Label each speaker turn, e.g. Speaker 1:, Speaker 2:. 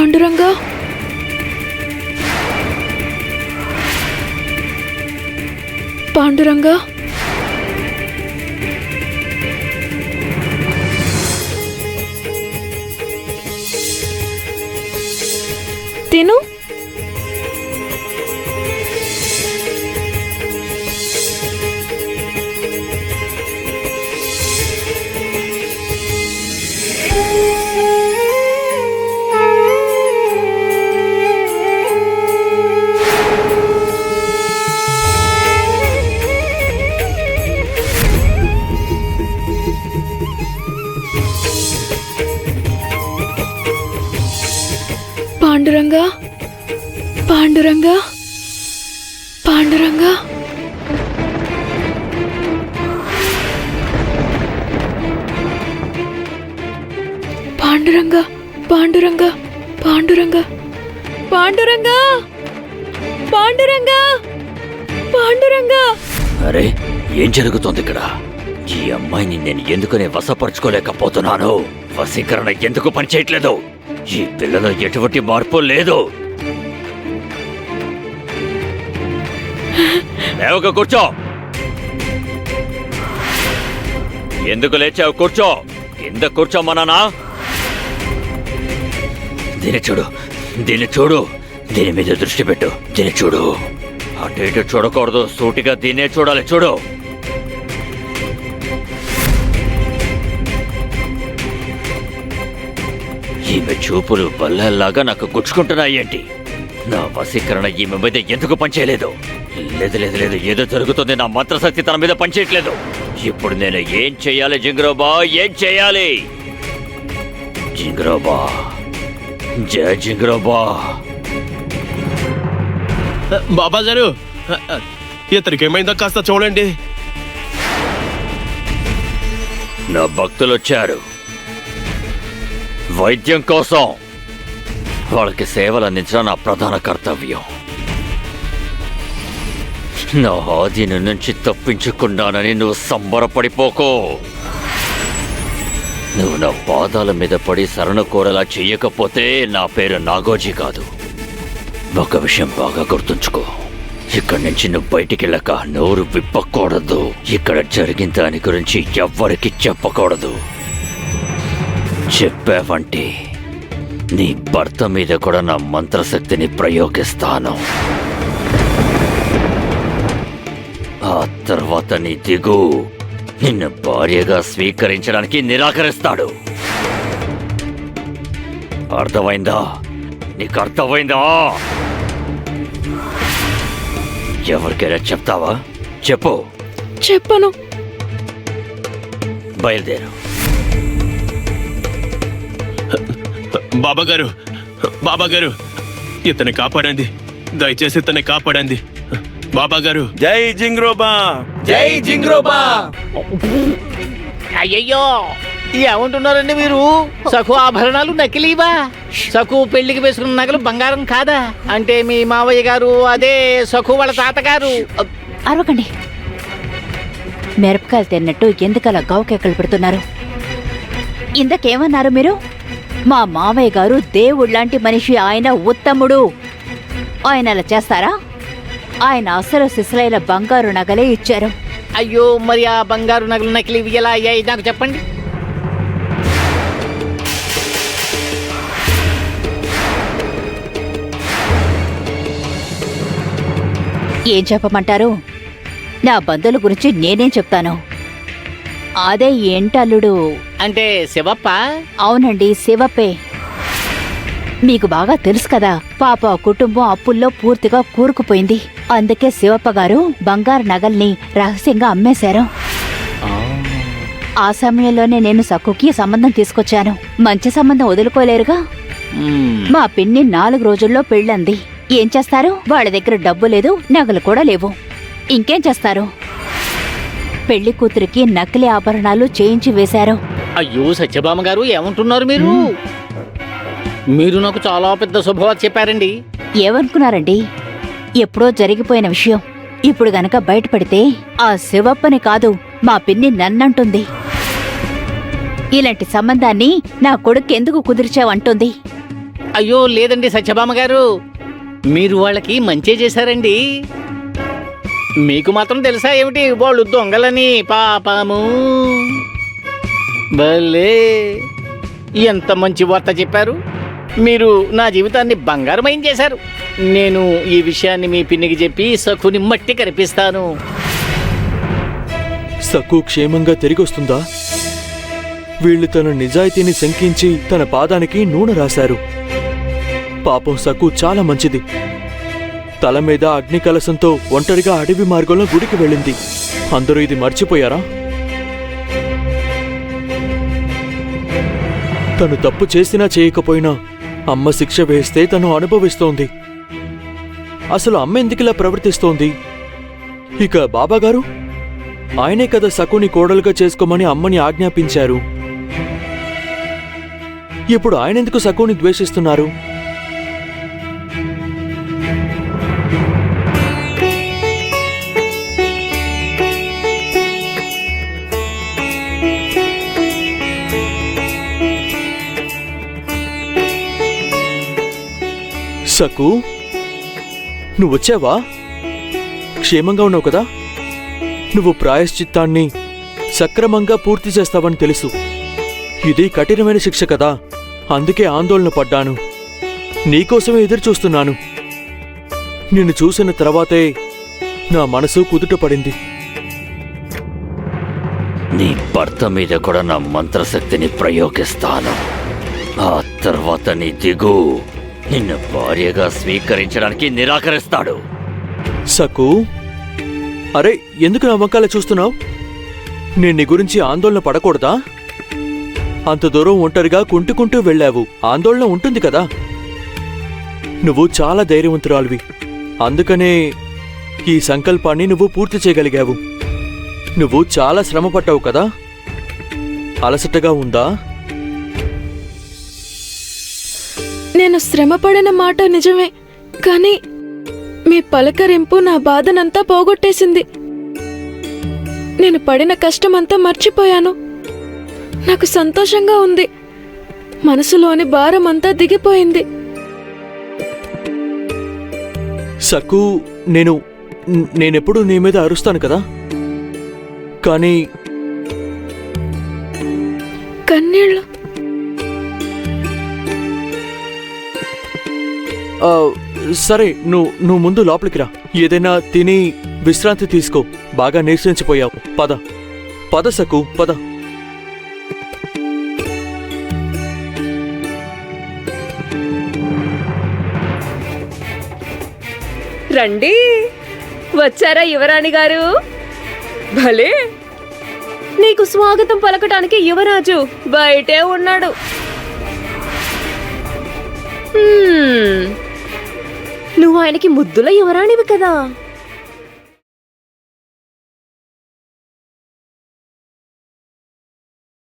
Speaker 1: పాండురంగా, పాండురంగా, తిను. పాండురంగా, పాండురంగా, పాండురంగా, పాండురంగా, పాండురంగా, పాండురంగా, పాండురంగా, పాండురంగా, పాండురంగా.
Speaker 2: అరే, ఏం జరుగుతోంది ఇక్కడ? ఈ అమ్మాయిని నేను ఎందుకనే వశపరుచుకోలేకపోతున్నాను? వశీకరణ ఎందుకు పనిచేయట్లేదు? ఈ పిల్లలో ఎటువంటి మార్పు లేదు. లేవక కూర్చో. ఎందుకు లేచావు? కూర్చో. కింద కూర్చోమన్నానా? దీన్ని చూడు, దీన్ని చూడు. దీని మీద దృష్టి పెట్టు. దీన్ని చూడు. అటు ఇటు చూడకూడదు, సూటిగా దీన్నే చూడాలి. చూడు. ఈమె చూపులు బల్లెల్లాగా నాకు గుచ్చుకుంటున్నాయేంటి? నా వశీకరణ ఈమె మీద ఎందుకు పనిచేయలేదు? లేదు లేదు లేదు, ఏదో జరుగుతుంది. నా మంత్రశక్తి తన మీద పనిచేయట్లేదు. ఇప్పుడు నేను ఏం చెయ్యాలి జింగ్రోబా? ఏం చెయ్యాలి? జింగ్రోబా, జయ జింగ్రోబా.
Speaker 3: బాబా గారు, ఇతనికి ఏమైందో కాస్త చూడండి.
Speaker 2: నా భక్తులు వచ్చారు వైద్యం కోసం. వాళ్ళకి సేవలు అందించడం నా ప్రధాన కర్తవ్యం. నా ఆధీనం నుంచి తప్పించుకున్నానని నువ్వు సంబరపడిపోకో. నువ్వు నా పాదాల మీద పడి శరణ కోరేలా చెయ్యకపోతే నా పేరు నాగోజీ కాదు. ఒక విషయం బాగా గుర్తుంచుకో. ఇక్కడి నుంచి నువ్వు బయటికి వెళ్ళక నోరు విప్పకూడదు. ఇక్కడ జరిగిన దాని గురించి ఎవ్వరికి చెప్పకూడదు. చెప్పావంటే నీ భర్త మీద కూడా నా మంత్రశక్తిని ప్రయోగిస్తాను. ఆ తర్వాత నీ దిగు నిన్ను భార్యగా స్వీకరించడానికి నిరాకరిస్తాడు. అర్థమైందా? నీకు అర్థమైందా? ఎవరికైనా చెప్తావా? చెప్పు.
Speaker 1: చెప్పను.
Speaker 2: బయలుదేరు.
Speaker 3: బాబాగారు, బాబాగారు, ఇతన్ని కాపాడండి. దయచేసి ఇతన్ని కాపాడండి. బాబాగారు.
Speaker 4: జై జింగ్రోబా,
Speaker 5: జై జింగ్రోబా. అయ్యయ్యో, ఏమంటున్నారండి మీరు? సఖు ఆభరణాలు నకిలీవా? సఖు పెళ్లికి వేసుకున్న నగలు బంగారం కాదా? అంటే మీ మావయ్య గారు, అదే సఖు వాళ్ళ తాతగారు.
Speaker 6: అరవకండి. మిరపకాయలు తిన్నట్టు ఎందుకలా గావుకెక్కలు పెడుతున్నారు? ఇందకేమన్నారు మీరు? మా మావయ్య గారు దేవుళ్లాంటి మనిషి, ఆయన ఉత్తముడు. ఆయన అలా చేస్తారా? ఆయన అసలు సిసలైన బంగారు నగలే ఇచ్చారు.
Speaker 5: అయ్యో, మరి ఆ బంగారు నగలు నకిలీవి ఎలా అయ్యాయి నాకు చెప్పండి.
Speaker 6: ఏం చెప్పమంటారు? నా బంధువుల గురించి నేనేం చెప్తాను. అదే ఏంటల్లుడు
Speaker 5: అంటే శివప్ప?
Speaker 6: అవునండి, శివప్పే. మీకు బాగా తెలుసు కదా, పాప కుటుంబం అప్పుల్లో పూర్తిగా కూరుకుపోయింది. అందుకే శివప్ప గారు బంగారు నగల్ని రహస్యంగా అమ్మేశారు. ఆ సమయంలోనే నేను సక్కుకి సంబంధం తీసుకొచ్చాను. మంచి సంబంధం వదులుకోలేరుగా. మా పిన్ని 4 రోజుల్లో పెళ్ళంది. ఏం చేస్తారు? వాళ్ళ దగ్గర డబ్బు లేదు, నగలు కూడా లేవు. ఇంకేం చేస్తారు? పెళ్లి కూతురికి నకిలీ ఆభరణాలు చేయించి వేశారు.
Speaker 5: అయ్యో సత్యభామ గారు, ఏమంటున్నారు మీరు? మీరు నాకు చాలా పెద్ద శుభవార్త చెప్పారండి.
Speaker 6: ఏమనుకున్నారండి? ఎప్పుడో జరిగిపోయిన విషయం ఇప్పుడు గనక బయటపడితే ఆ శివప్పని కాదు, మా పిన్ని నన్నంటుంది. ఇలాంటి సంబంధాన్ని నా కొడుకెందుకు కుదిర్చావంటుంది.
Speaker 5: అయ్యో లేదండి సత్యభామ గారు, మీరు వాళ్ళకి మంచే చేశారండి. మీకు మాత్రం తెలుసా ఏమిటి వాళ్ళు దొంగలని? పాపము భలే, ఎంత మంచి వార్త చెప్పారు. మీరు నా జీవితాన్ని బంగారమయం చేశారు. నేను ఈ విషయాన్ని మీ పిన్నికి చెప్పి సఖుని మట్టి కనిపిస్తాను.
Speaker 4: సక్కు క్షేమంగా తిరిగొస్తుందా? వీళ్ళు తన నిజాయితీని శంకించి తన పాదానికి నూనె రాశారు. పాపం సక్కు చాలా మంచిది. తల మీద అగ్ని కలశంతో ఒంటరిగా అడవి మార్గంలో గుడికి వెళ్ళింది. అందరూ ఇది మర్చిపోయారా? తను తప్పు చేసినా చేయకపోయినా అమ్మ శిక్ష వేస్తే తను అనుభవిస్తోంది. అసలు అమ్మ ఎందుకిలా ప్రవర్తిస్తోంది? ఇక బాబాగారు, ఆయనే కదా సకుని కోడలుగా చేసుకోమని అమ్మని ఆజ్ఞాపించారు. ఇప్పుడు ఆయనెందుకు సకుని ద్వేషిస్తున్నారు? సకు, నువ్వొచ్చావా? క్షేమంగా ఉన్నావు కదా? నువ్వు ప్రాయశ్చిత్తాన్ని సక్రమంగా పూర్తి చేస్తావని తెలుసు. ఇది కఠినమైన శిక్ష కదా, అందుకే ఆందోళన పడ్డాను. నీకోసమే ఎదురుచూస్తున్నాను. నిన్ను చూసిన తర్వాతే నా మనసు కుదుట పడింది.
Speaker 2: నీ భర్త మీద కూడా నా మంత్రశక్తిని ప్రయోగిస్తాను. ఆ తర్వాత నీ దిగు నిన్ను భార్యగా స్వీకరించడానికి నిరాకరిస్తాడు.
Speaker 4: సకు, అరే ఎందుకు నా వంకాల చూస్తున్నావు? నేను నీ గురించి ఆందోళన పడకూడదా? అంత దూరం ఒంటరిగా కుంటుకుంటూ వెళ్ళావు, ఆందోళన ఉంటుంది కదా. నువ్వు చాలా ధైర్యవంతురాలివి, అందుకనే ఈ సంకల్పాన్ని నువ్వు పూర్తి చేయగలిగావు. నువ్వు చాలా శ్రమపడ్డావు కదా. అలసటగా ఉందా?
Speaker 1: నేను శ్రమపడిన మాట నిజమే, కానీ మీ పలకరింపు నా బాధనంతా పోగొట్టేసింది. నేను పడిన కష్టమంతా మర్చిపోయాను. నాకు సంతోషంగా ఉంది. మనసులోని భారమంతా దిగిపోయింది.
Speaker 4: సక్కు, నేనెప్పుడు నీ మీద అరుస్తాను కదా, కానీ
Speaker 1: కన్నీళ్ళు.
Speaker 4: సరే, నువ్వు ముందు లోపలికి రా. ఏదైనా తిని విశ్రాంతి తీసుకో. బాగా నీరసించిపోయావు. పద పద సక్కు, పద.
Speaker 7: రండి, వచ్చారా యువరాణి గారు? భలే, నీకు స్వాగతం పలకటానికి యువరాజు బయటే ఉన్నాడు. నువ్వు ఆయనకి ముద్దుల యువరాణివి కదా.